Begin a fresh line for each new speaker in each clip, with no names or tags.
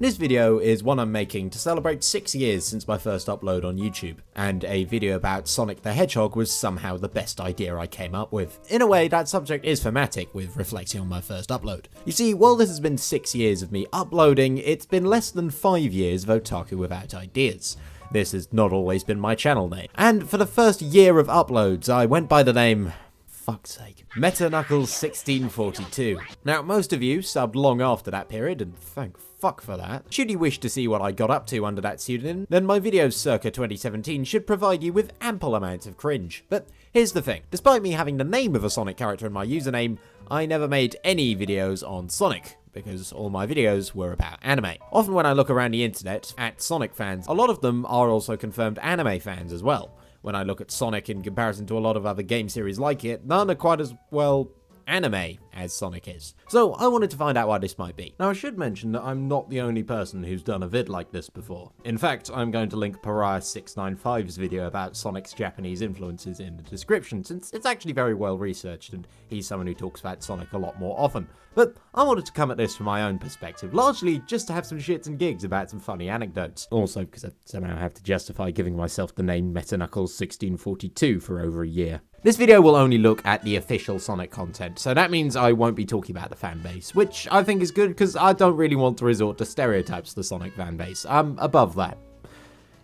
This video is one I'm making to celebrate 6 years since my first upload on YouTube, and a video about Sonic the Hedgehog was somehow the best idea I came up with. In a way, that subject is thematic with reflecting on my first upload. You see, while this has been 6 years of me uploading, it's been less than 5 years of Otaku Without Ideas. This has not always been my channel name, and for the first year of uploads, I went by the name... fuck's sake. Meta Knuckles 1642. Now, most of you subbed long after that period, and thank fuck for that. Should you wish to see what I got up to under that pseudonym, then my videos circa 2017 should provide you with ample amounts of cringe. But here's the thing, despite me having the name of a Sonic character in my username, I never made any videos on Sonic, because all my videos were about anime. Often when I look around the internet at Sonic fans, a lot of them are also confirmed anime fans as well. When I look at Sonic in comparison to a lot of other game series like it, none are quite as, well, anime as Sonic is. So I wanted to find out why this might be. Now I should mention that I'm not the only person who's done a vid like this before. In fact, I'm going to link Pariah695's video about Sonic's Japanese influences in the description, since it's actually very well researched and he's someone who talks about Sonic a lot more often. But I wanted to come at this from my own perspective, largely just to have some shits and gigs about some funny anecdotes. Also because I somehow have to justify giving myself the name Meta Knuckles 1642 for over a year. This video will only look at the official Sonic content, so that means I won't be talking about the fanbase, which I think is good because I don't really want to resort to stereotypes of the Sonic fanbase. I'm above that.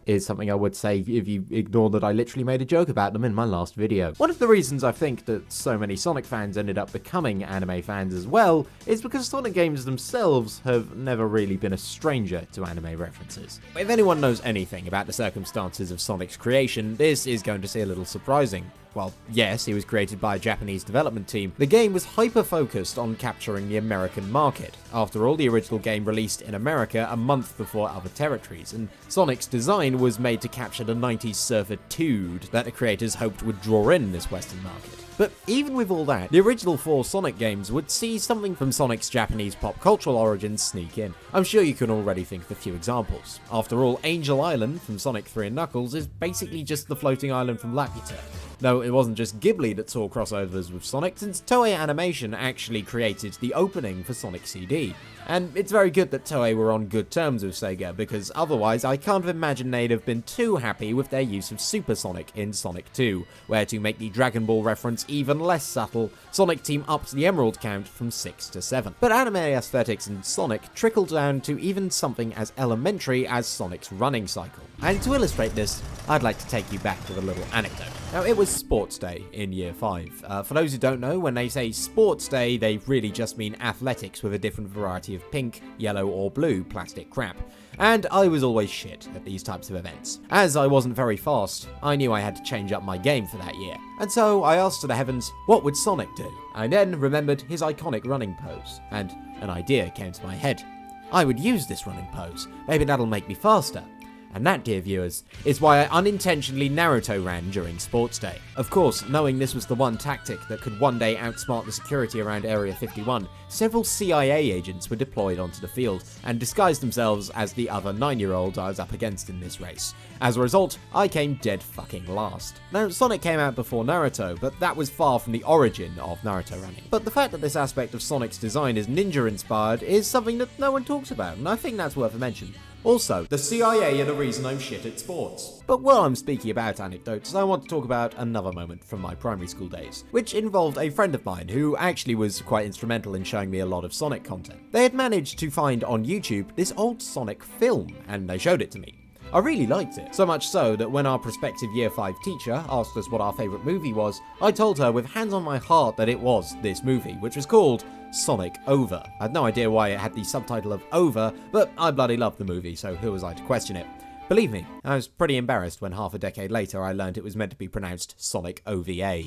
Is something I would say if you ignore that I literally made a joke about them in my last video. One of the reasons I think that so many Sonic fans ended up becoming anime fans as well is because Sonic games themselves have never really been a stranger to anime references. If anyone knows anything about the circumstances of Sonic's creation, this is going to seem a little surprising. Well, yes, he was created by a Japanese development team. The game was hyper-focused on capturing the American market. After all, the original game released in America a month before other territories, and Sonic's design was made to capture the 90s surfitude that the creators hoped would draw in this Western market. But even with all that, the original 4 Sonic games would see something from Sonic's Japanese pop cultural origins sneak in. I'm sure you can already think of a few examples. After all, Angel Island from Sonic 3 and Knuckles is basically just the floating island from Laputa. Though it wasn't just Ghibli that saw crossovers with Sonic, since Toei Animation actually created the opening for Sonic CD. And it's very good that Toei were on good terms with Sega, because otherwise I can't imagine they'd have been too happy with their use of Super Sonic in Sonic 2, where to make the Dragon Ball reference even less subtle, Sonic Team upped the Emerald count from 6 to 7. But anime aesthetics in Sonic trickled down to even something as elementary as Sonic's running cycle. And to illustrate this, I'd like to take you back with a little anecdote. Now, it was Sports Day in Year 5. For those who don't know, when they say Sports Day, they really just mean athletics with a different variety of pink, yellow, or blue plastic crap. And I was always shit at these types of events. As I wasn't very fast, I knew I had to change up my game for that year. And so I asked to the heavens, what would Sonic do? I then remembered his iconic running pose, and an idea came to my head. I would use this running pose. Maybe that'll make me faster. And that, dear viewers, is why I unintentionally Naruto ran during Sports Day. Of course, knowing this was the one tactic that could one day outsmart the security around Area 51, several CIA agents were deployed onto the field and disguised themselves as the other 9-year-old I was up against in this race. As a result, I came dead fucking last. Now, Sonic came out before Naruto, but that was far from the origin of Naruto Running. But the fact that this aspect of Sonic's design is ninja-inspired is something that no one talks about, and I think that's worth a mention. Also, the CIA are the reason I'm shit at sports. But while I'm speaking about anecdotes, I want to talk about another moment from my primary school days, which involved a friend of mine who actually was quite instrumental in showing me a lot of Sonic content. They had managed to find on YouTube this old Sonic film, and they showed it to me. I really liked it, so much so that when our prospective Year 5 teacher asked us what our favourite movie was, I told her with hands on my heart that it was this movie, which was called Sonic Over. I had no idea why it had the subtitle of Over, but I bloody loved the movie, so who was I to question it? Believe me, I was pretty embarrassed when half a decade later I learned it was meant to be pronounced Sonic OVA.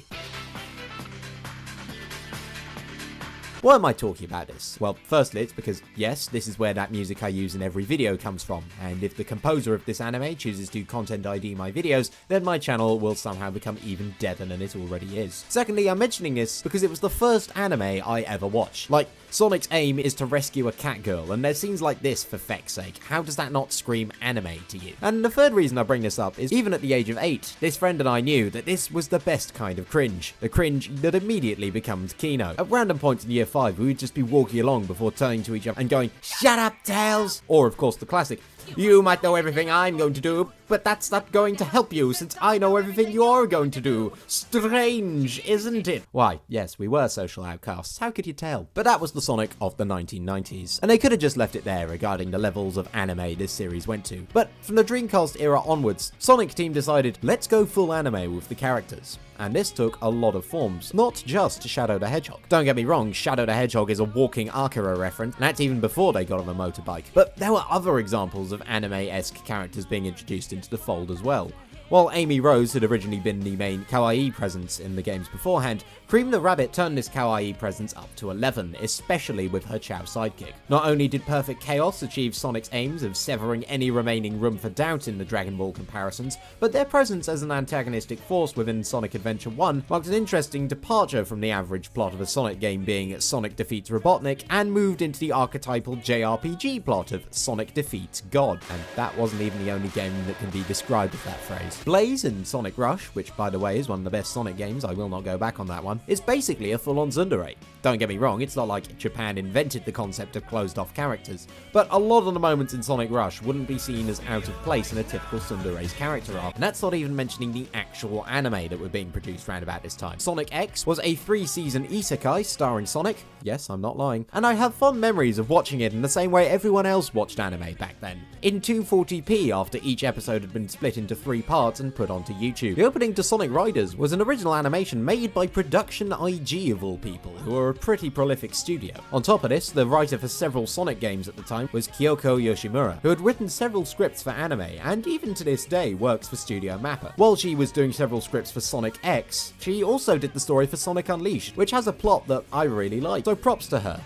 Why am I talking about this? Well, firstly, it's because, yes, this is where that music I use in every video comes from, and if the composer of this anime chooses to content ID my videos, then my channel will somehow become even deader than it already is. Secondly, I'm mentioning this because it was the first anime I ever watched. Like, Sonic's aim is to rescue a cat girl, and there's scenes like this for feck's sake. How does that not scream anime to you? And the third reason I bring this up is even at the age of 8, this friend and I knew that this was the best kind of cringe. The cringe that immediately becomes Kino. At random points in year 5, we would just be walking along before turning to each other and going, "Shut up, Tails!" Or of course the classic, "You might know everything I'm going to do, but that's not going to help you since I know everything you're going to do. Strange, isn't it?" Why, yes, we were social outcasts. How could you tell? But that was the Sonic of the 1990s. And they could have just left it there regarding the levels of anime this series went to. But from the Dreamcast era onwards, Sonic team decided, let's go full anime with the characters. And this took a lot of forms, not just Shadow the Hedgehog. Don't get me wrong, Shadow the Hedgehog is a walking Akira reference, and that's even before they got on a motorbike. But there were other examples of anime-esque characters being introduced into the fold as well. While Amy Rose had originally been the main kawaii presence in the games beforehand, Cream the Rabbit turned this kawaii presence up to 11, especially with her Chow sidekick. Not only did Perfect Chaos achieve Sonic's aims of severing any remaining room for doubt in the Dragon Ball comparisons, but their presence as an antagonistic force within Sonic Adventure 1 marked an interesting departure from the average plot of a Sonic game being Sonic defeats Robotnik and moved into the archetypal JRPG plot of Sonic defeats God. And that wasn't even the only game that can be described with that phrase. Blaze in Sonic Rush, which by the way is one of the best Sonic games, I will not go back on that one, is basically a full-on tsundere. Don't get me wrong, it's not like Japan invented the concept of closed-off characters, but a lot of the moments in Sonic Rush wouldn't be seen as out of place in a typical tsundere's character arc, and that's not even mentioning the actual anime that were being produced around about this time. Sonic X was a 3-season isekai starring Sonic, yes, I'm not lying, and I have fond memories of watching it in the same way everyone else watched anime back then, in 240p after each episode had been split into 3 parts and put onto YouTube. The opening to Sonic Riders was an original animation made by Production IG of all people, who are a pretty prolific studio. On top of this, the writer for several Sonic games at the time was Kyoko Yoshimura, who had written several scripts for anime, and even to this day works for Studio Mappa. While she was doing several scripts for Sonic X, she also did the story for Sonic Unleashed, which has a plot that I really like, so props to her.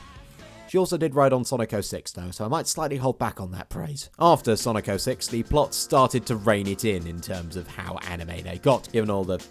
She also did write on Sonic 06 though, so I might slightly hold back on that praise. After Sonic 06, the plot started to rein it in terms of how anime they got, given all the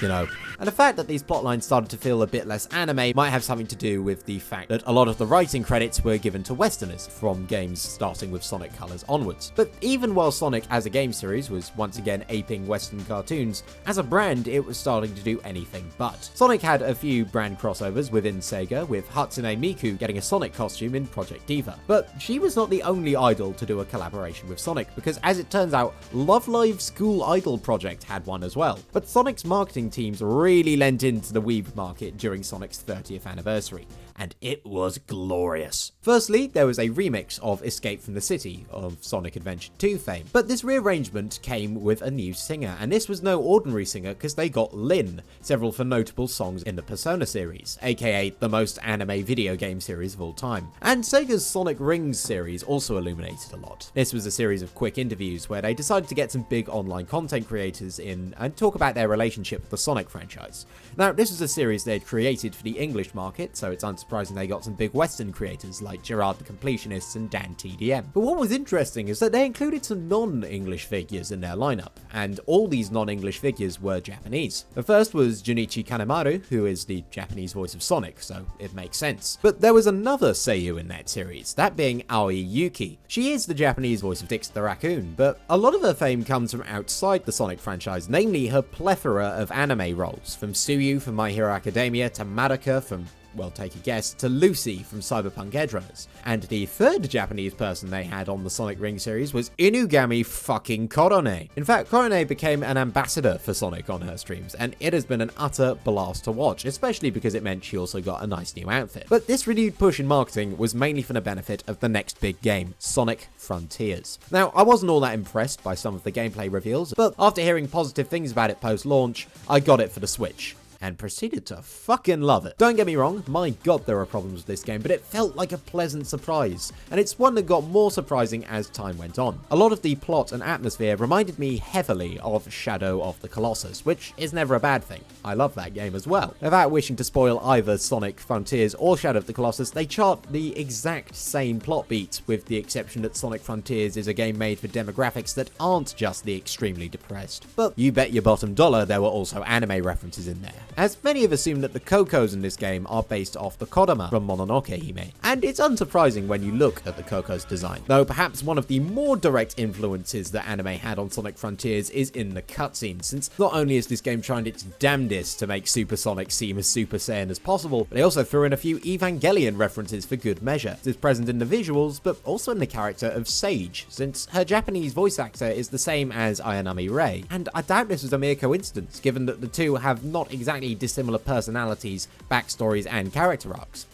and the fact that these plotlines started to feel a bit less anime might have something to do with the fact that a lot of the writing credits were given to Westerners from games starting with Sonic Colors onwards. But even while Sonic as a game series was once again aping Western cartoons, as a brand it was starting to do anything but. Sonic had a few brand crossovers within Sega, with Hatsune Miku getting a Sonic costume in Project Diva. But she was not the only idol to do a collaboration with Sonic, because as it turns out, Love Live School Idol Project had one as well. But Sonic's marketing teams really lent into the weeb market during Sonic's 30th anniversary, and it was glorious. Firstly, there was a remix of Escape from the City of Sonic Adventure 2 fame, but this rearrangement came with a new singer, and this was no ordinary singer because they got Lyn, several for notable songs in the Persona series, aka the most anime video game series of all time. And Sega's Sonic Rings series also illuminated a lot. This was a series of quick interviews where they decided to get some big online content creators in and talk about their relationship with the Sonic franchise. Now, this was a series they had created for the English market, so it's unsurprising they got some big Western creators like Gerard the Completionists and Dan TDM. But what was interesting is that they included some non-English figures in their lineup, and all these non-English figures were Japanese. The first was Junichi Kanemaru, who is the Japanese voice of Sonic, so it makes sense. But there was another seiyuu in that series, that being Aoi Yuki. She is the Japanese voice of Dix the Raccoon, but a lot of her fame comes from outside the Sonic franchise, namely her plethora of anime roles, from Tsuyu from My Hero Academia to Madoka from, well, take a guess, to Lucy from Cyberpunk Edgerunners. And the third Japanese person they had on the Sonic Ring series was Inugami fucking Korone. In fact, Korone became an ambassador for Sonic on her streams, and it has been an utter blast to watch, especially because it meant she also got a nice new outfit. But this renewed push in marketing was mainly for the benefit of the next big game, Sonic Frontiers. Now, I wasn't all that impressed by some of the gameplay reveals, but after hearing positive things about it post-launch, I got it for the Switch and proceeded to fucking love it. Don't get me wrong, my god there are problems with this game, but it felt like a pleasant surprise, and it's one that got more surprising as time went on. A lot of the plot and atmosphere reminded me heavily of Shadow of the Colossus, which is never a bad thing. I love that game as well. Without wishing to spoil either Sonic Frontiers or Shadow of the Colossus, they chart the exact same plot beats, with the exception that Sonic Frontiers is a game made for demographics that aren't just the extremely depressed. But you bet your bottom dollar there were also anime references in there. as many have assumed that the Kokos in this game are based off the Kodama from Mononoke Hime, and it's unsurprising when you look at the Koko's design, though perhaps one of the more direct influences that anime had on Sonic Frontiers is in the cutscenes, since not only is this game trying its damnedest to make Super Sonic seem as Super Saiyan as possible, but they also threw in a few Evangelion references for good measure. It is present in the visuals, but also in the character of Sage, since her Japanese voice actor is the same as Ayanami Rei, and I doubt this was a mere coincidence, given that the two have not exactly dissimilar personalities, backstories, and character arcs.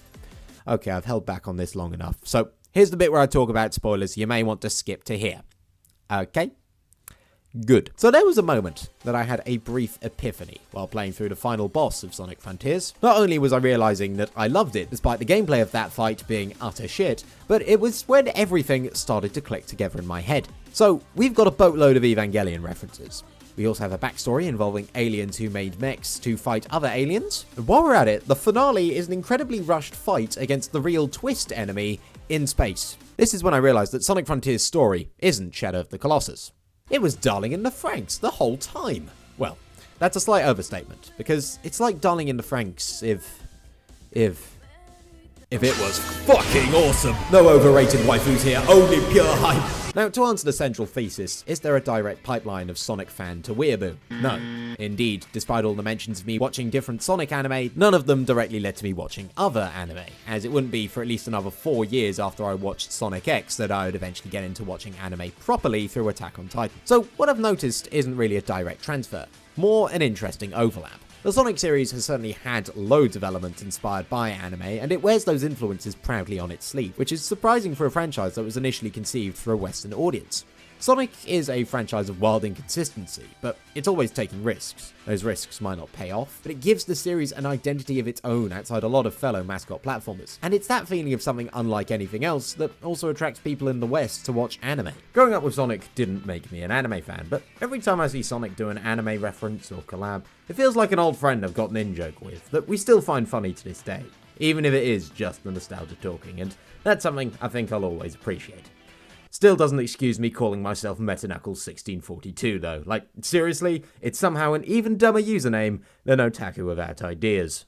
Okay, I've held back on this long enough, so here's the bit where I talk about spoilers you may want to skip to here. Okay? Good. So there was a moment that I had a brief epiphany while playing through the final boss of Sonic Frontiers. Not only was I realizing that I loved it, despite the gameplay of that fight being utter shit, but it was when everything started to click together in my head. So, we've got a boatload of Evangelion references. We also have a backstory involving aliens who made mechs to fight other aliens. And while we're at it, the finale is an incredibly rushed fight against the real twist enemy in space. This is when I realized that Sonic Frontiers' story isn't Shadow of the Colossus. It was Darling in the Franxx the whole time. Well, that's a slight overstatement, because it's like Darling in the Franxx if it was fucking awesome. No overrated waifus here, only pure hype. Now, to answer the central thesis, is there a direct pipeline of Sonic fan to Weeaboo? No. Indeed, despite all the mentions of me watching different Sonic anime, none of them directly led to me watching other anime, as it wouldn't be for at least another 4 years after I watched Sonic X that I would eventually get into watching anime properly through Attack on Titan. So what I've noticed isn't really a direct transfer, more an interesting overlap. The Sonic series has certainly had loads of elements inspired by anime, and it wears those influences proudly on its sleeve, which is surprising for a franchise that was initially conceived for a Western audience. Sonic is a franchise of wild inconsistency, but it's always taking risks. Those risks might not pay off, but it gives the series an identity of its own outside a lot of fellow mascot platformers. And it's that feeling of something unlike anything else that also attracts people in the West to watch anime. Growing up with Sonic didn't make me an anime fan, but every time I see Sonic do an anime reference or collab, it feels like an old friend I've got an in-joke with, that we still find funny to this day, even if it is just the nostalgia talking, and that's something I think I'll always appreciate. Still doesn't excuse me calling myself MetaKnuckles1642 though. Like, seriously, it's somehow an even dumber username than Otaku Without Ideas.